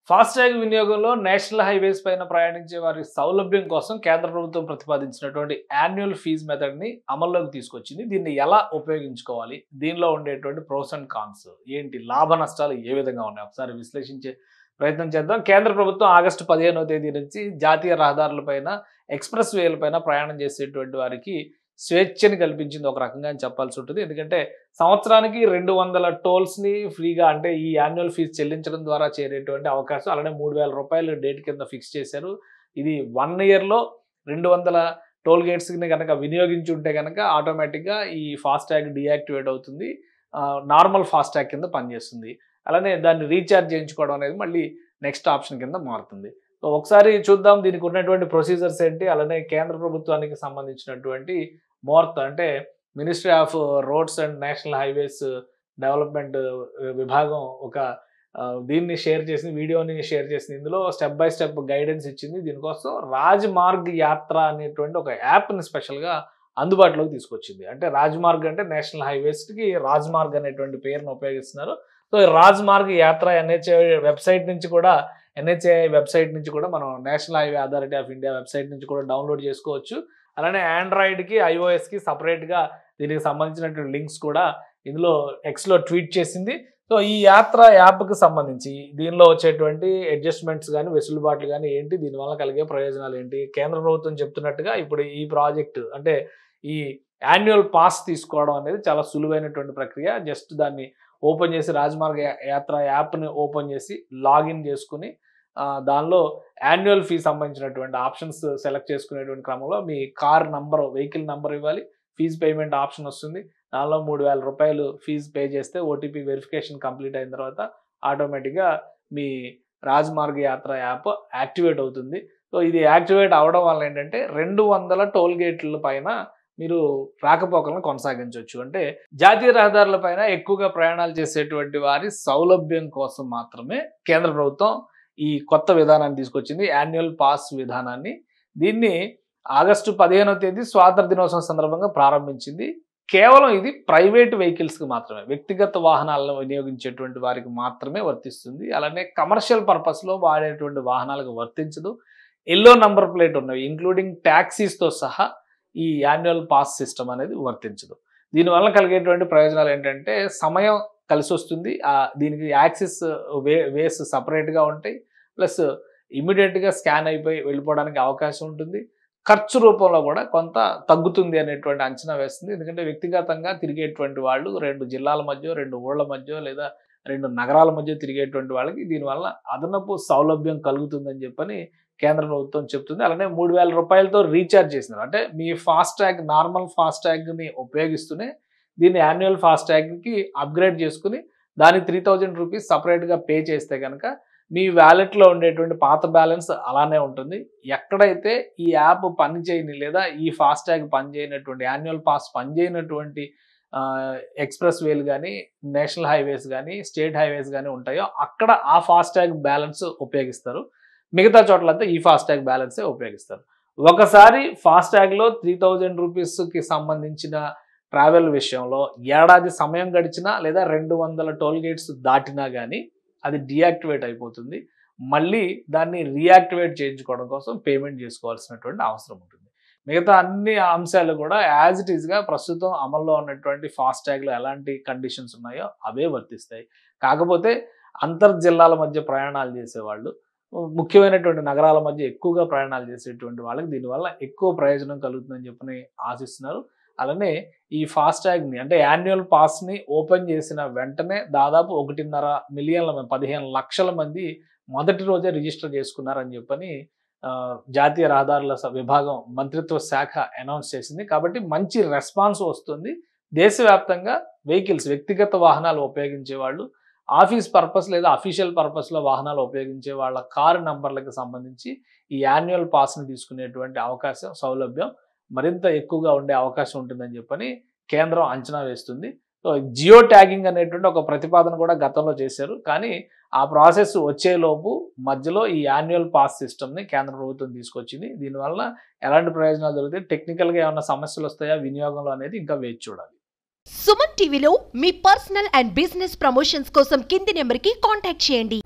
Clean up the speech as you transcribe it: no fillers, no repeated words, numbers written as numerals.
FASTag వినియోగంలో national highways పైన ప్రయాణించే వారి సౌలభ్యం కోసం కేంద్ర ప్రభుత్వం ప్రతిపాదించినటువంటి యాన్యువల్ ఫీజ్ మెథడ్ ని అమల్లోకి తీసుకొచ్చింది. దీన్ని ఎలా ఉపయోగించుకోవాలి, దీనిలో ఉండేటువంటి ప్రోస్ అండ్ కాన్స్ ఏంటి, లాభ నష్టాలు ఏ విధంగా ఉన్నాయి, ఒకసారి విశ్లేషించే ప్రయత్నం చేద్దాం. కేంద్ర ప్రభుత్వం ఆగస్టు 15వ తేదీ నుంచి జాతీయ రహదారులపైన, ఎక్స్ప్రెస్ వేలపైన ప్రయాణం చేసేటువంటి వారికి స్వేచ్ఛని కల్పించింది ఒక రకంగా అని చెప్పాల్సి ఉంటుంది. ఎందుకంటే సంవత్సరానికి 200 టోల్స్ని ఫ్రీగా, అంటే ఈ యాన్యువల్ ఫీజు చెల్లించడం ద్వారా చేరేటువంటి అవకాశం, అలానే 3000 రూపాయలు డేట్ కింద ఫిక్స్ చేశారు. ఇది 1 ఇయర్లో 200 టోల్ గేట్స్ని కనుక వినియోగించి ఉంటే కనుక ఆటోమేటిక్గా ఈ ఫాస్టాగ్ డియాక్టివేట్ అవుతుంది, నార్మల్ ఫాస్టాగ్ కింద పనిచేస్తుంది. అలానే దాన్ని రీఛార్జ్ చేయించుకోవడం అనేది మళ్ళీ నెక్స్ట్ ఆప్షన్ కింద మారుతుంది. సో ఒకసారి చూద్దాం దీనికి ఉన్నటువంటి ప్రొసీజర్స్ ఏంటి, అలానే కేంద్ర ప్రభుత్వానికి సంబంధించినటువంటి మోర్త్, అంటే ministry of roads and national highways development విభాగం ఒక దీన్ని షేర్ చేసింది, వీడియోని షేర్ చేసింది. ఇందులో స్టెప్ బై స్టెప్ గైడెన్స్ ఇచ్చింది. దీనికోసం రాజ్మార్గ్ యాత్ర అనేటువంటి ఒక యాప్ని స్పెషల్గా అందుబాటులోకి తీసుకొచ్చింది. అంటే రాజ్మార్గ్ అంటే నేషనల్ హైవేస్కి రాజ్మార్గ్ అనేటువంటి పేరును ఉపయోగిస్తున్నారు. సో రాజ్మార్గ్ యాత్ర ఎన్హెచ్ఏఐ వెబ్సైట్ నుంచి కూడా మనం national highway authority of India website నుంచి కూడా డౌన్లోడ్ చేసుకోవచ్చు. అలానే ఆండ్రాయిడ్కి, ఐఓఎస్కి సపరేట్గా దీనికి సంబంధించినటువంటి లింక్స్ కూడా ఇందులో ఎక్స్లో ట్వీట్ చేసింది. సో ఈ యాప్కి సంబంధించి దీనిలో వచ్చేటువంటి అడ్జస్ట్మెంట్స్ కానీ, వెసులుబాట్లు కానీ ఏంటి, దీనివల్ల కలిగే ప్రయోజనాలు ఏంటి, కేంద్ర ప్రభుత్వం చెప్తున్నట్టుగా ఇప్పుడు ఈ ప్రాజెక్టు అంటే ఈ యాన్యువల్ పాస్ తీసుకోవడం అనేది చాలా సులువైనటువంటి ప్రక్రియ. జస్ట్ దాన్ని ఓపెన్ చేసి, రాజ్మార్గ్ యాత్ర యాప్ని ఓపెన్ చేసి లాగిన్ చేసుకుని దానిలో యాన్యువల్ ఫీ సంబంధించినటువంటి ఆప్షన్స్ సెలెక్ట్ చేసుకునేటువంటి క్రమంలో మీ కార్ నంబర్, వెహికల్ నంబర్ ఇవ్వాలి, ఫీజు పేమెంట్ ఆప్షన్ వస్తుంది. దానిలో 3000 రూపాయలు ఫీజు పే చేస్తే ఓటీపీ వెరిఫికేషన్ కంప్లీట్ అయిన తర్వాత ఆటోమేటిక్గా మీ రాజ్మార్గ్ యాత్ర యాప్ యాక్టివేట్ అవుతుంది. సో ఇది యాక్టివేట్ అవడం వల్ల ఏంటంటే 200 టోల్ గేట్ల పైన మీరు రాకపోకలను కొనసాగించవచ్చు. అంటే జాతీయ రహదారుల పైన ఎక్కువగా ప్రయాణాలు చేసేటువంటి వారి సౌలభ్యం కోసం మాత్రమే కేంద్ర ప్రభుత్వం ఈ కొత్త విధానాన్ని తీసుకొచ్చింది, యాన్యువల్ పాస్ విధానాన్ని. దీన్ని ఆగస్టు 15వ తేదీ స్వాతంత్ర దినోత్సవం సందర్భంగా ప్రారంభించింది. కేవలం ఇది ప్రైవేట్ వెహికల్స్కి మాత్రమే, వ్యక్తిగత వాహనాలను వినియోగించేటువంటి వారికి మాత్రమే వర్తిస్తుంది. అలానే కమర్షియల్ పర్పస్లో వాడేటువంటి వాహనాలకు వర్తించదు. ఎల్లో నంబర్ ప్లేట్ ఉన్నవి ఇంక్లూడింగ్ ట్యాక్సీస్తో సహా ఈ యాన్యువల్ పాస్ సిస్టమ్ అనేది వర్తించదు. దీనివల్ల కలిగేటువంటి ప్రయోజనాలు ఏంటంటే సమయం కలిసి వస్తుంది, దీనికి యాక్సెస్ వేస్ సపరేట్గా ఉంటాయి, ప్లస్ ఇమీడియట్గా స్కాన్ అయిపోయి వెళ్ళిపోవడానికి అవకాశం ఉంటుంది. ఖర్చు రూపంలో కూడా కొంత తగ్గుతుంది అనేటువంటి అంచనా వేస్తుంది. ఎందుకంటే వ్యక్తిగతంగా తిరిగేటువంటి వాళ్ళు 2 జిల్లాల మధ్య, 2 ఊళ్ళ మధ్య, లేదా 2 నగరాల మధ్య తిరిగేటువంటి వాళ్ళకి దీనివల్ల అదనపు సౌలభ్యం కలుగుతుందని చెప్పని కేంద్ర ప్రభుత్వం చెప్తుంది. అలానే 3000 రూపాయలతో రీఛార్జ్ చేసినారు. అంటే మీ ఫాస్టాగ్, నార్మల్ ఫాస్టాగ్ని ఉపయోగిస్తూనే దీన్ని యాన్యువల్ ఫాస్టాగ్కి అప్గ్రేడ్ చేసుకుని దానికి 3000 రూపీస్ సపరేట్గా పే చేస్తే కనుక మీ వ్యాలెట్లో ఉండేటువంటి పాత బ్యాలెన్స్ అలానే ఉంటుంది. ఎక్కడైతే ఈ యాప్ పనిచేయని, లేదా ఈ ఫాస్టాగ్ పనిచేయనటువంటి, యాన్యువల్ పాస్ పనిచేయనటువంటి ఎక్స్ప్రెస్ వేలు కానీ, నేషనల్ హైవేస్ కానీ, స్టేట్ హైవేస్ కానీ ఉంటాయో అక్కడ ఆ ఫాస్టాగ్ బ్యాలెన్స్ ఉపయోగిస్తారు. మిగతా చోట్లంతా ఈ ఫాస్టాగ్ బ్యాలెన్సే ఉపయోగిస్తారు. ఒకసారి ఫాస్టాగ్లో 3000 రూపీస్కి సంబంధించిన ట్రావెల్ విషయంలో ఏడాది సమయం గడిచినా, లేదా 200 టోల్ గేట్స్ దాటినా కానీ అది డియాక్టివేట్ అయిపోతుంది. మళ్ళీ దాన్ని రీయాక్టివేట్ చేయించుకోవడం కోసం పేమెంట్ చేసుకోవాల్సినటువంటి అవసరం ఉంటుంది. మిగతా అన్ని అంశాలు కూడా యాజ్ ఇట్ ఈస్గా ప్రస్తుతం అమల్లో ఉన్నటువంటి ఫాస్టాగ్లో ఎలాంటి కండిషన్స్ ఉన్నాయో అవే వర్తిస్తాయి. కాకపోతే అంతర్జిల్లాల మధ్య ప్రయాణాలు చేసేవాళ్ళు, ముఖ్యమైనటువంటి నగరాల మధ్య ఎక్కువగా ప్రయాణాలు చేసేటువంటి వాళ్ళకి దీనివల్ల ఎక్కువ ప్రయోజనం కలుగుతుందని చెప్పని ఆశిస్తున్నారు. అలానే ఈ ఫాస్టాగ్ని, అంటే యాన్యువల్ పాస్ని ఓపెన్ చేసిన వెంటనే దాదాపు 1.5 మిలియన్ల 15 లక్షల మంది మొదటి రోజే రిజిస్టర్ చేసుకున్నారని చెప్పని జాతీయ రహదారుల విభాగం మంత్రిత్వ శాఖ అనౌన్స్ చేసింది. కాబట్టి మంచి రెస్పాన్స్ వస్తుంది. దేశవ్యాప్తంగా వెహికల్స్, వ్యక్తిగత వాహనాలు ఉపయోగించే వాళ్ళు, ఆఫీస్ పర్పస్ లేదా అఫీషియల్ పర్పస్లో వాహనాలు ఉపయోగించే వాళ్ళ కారు నంబర్లకు సంబంధించి ఈ యాన్యువల్ పాస్ని తీసుకునేటువంటి అవకాశం, సౌలభ్యం మరింత ఎక్కువగా ఉండే అవకాశం ఉంటుందని చెప్పని కేంద్రం అంచనా వేస్తుంది. సో జియో ట్యాగింగ్ అనేటువంటి ఒక ప్రతిపాదన కూడా గతంలో చేశారు. కానీ ఆ ప్రాసెస్ వచ్చేలోపు మధ్యలో ఈ యాన్యువల్ పాస్ సిస్టమ్ని కేంద్ర ప్రభుత్వం తీసుకొచ్చింది. దీనివల్ల ఎలాంటి ప్రయోజనాలు జరుగుతాయి, టెక్నికల్గా ఏమైనా సమస్యలు వస్తాయా వినియోగంలో అనేది ఇంకా వేచి చూడాలి. సుమన్ టీవీలో మీ పర్సనల్ అండ్ బిజినెస్ ప్రమోషన్స్ కోసం కింది నెంబర్కి కాంటాక్ట్ చేయండి.